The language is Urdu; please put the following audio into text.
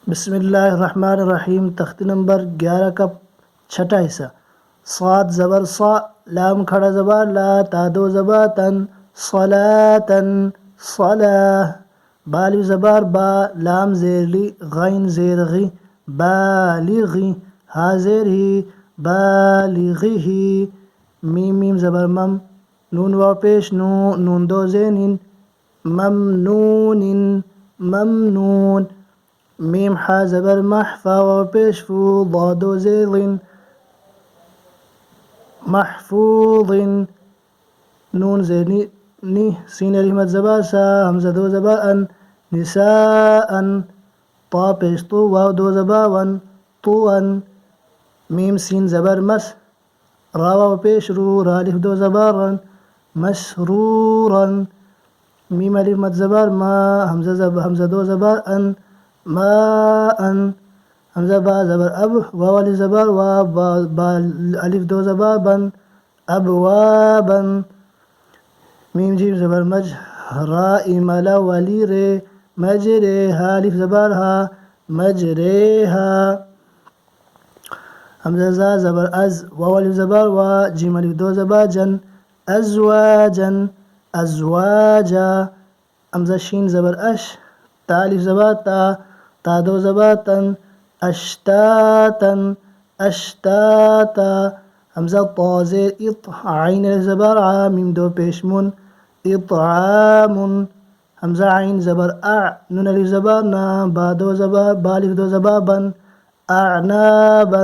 بسم اللہ الرحمن الرحیم، تختی نمبر 11 کا چھٹا حصہ۔ صاد زبر صا، لام کھڑا زبر لا، تا دو زبر تن، صلاتن صلاح، بالغ زبر با، لام زیر لی، غین زیر غی، بالغی، ہا زیر ہی، بالغی، میم میم زبر مم، نون واو پیش نو، نون دو زین ممنون ممنون، میم حا زبر مح، فا واو پیش فو، ضاد و زیر محفوظ، نون زیر نی، سین الف مد زبر سا، حمزہ دو زبر ان، نساء، طا پیش تو، واو دو زبر ون، تو ان، میم سین زبر مس، را واو پیش رو، را الف دو زبر رن، مسرورا، میم الف مد زبر ما، حمزہ دو زبر ان، ما ان، حمزہ با زبر اب، واو الف زبر وا، با الف دو زبر بن، ابوابا، میم جیم زبر مج، را ایملا ولی رے، مجرے، ہا الف زبر ہا، مجریہا، حمزہ زا زبر از، واو الف زبر وا، جیم الف دو زبر جن، ازواجا ازواجا، حمزہ شین زبر اش، تا الف زبر تا، تا دو زبر تن، اشتاتا اشتاتا، حمزہ طا زیر اط، عین الف زبر ع، میم دو پیش من، اطعام، حمزہ عین زبر اع، نون الف زبر نا، با الف دو زبر بن، اعنابا،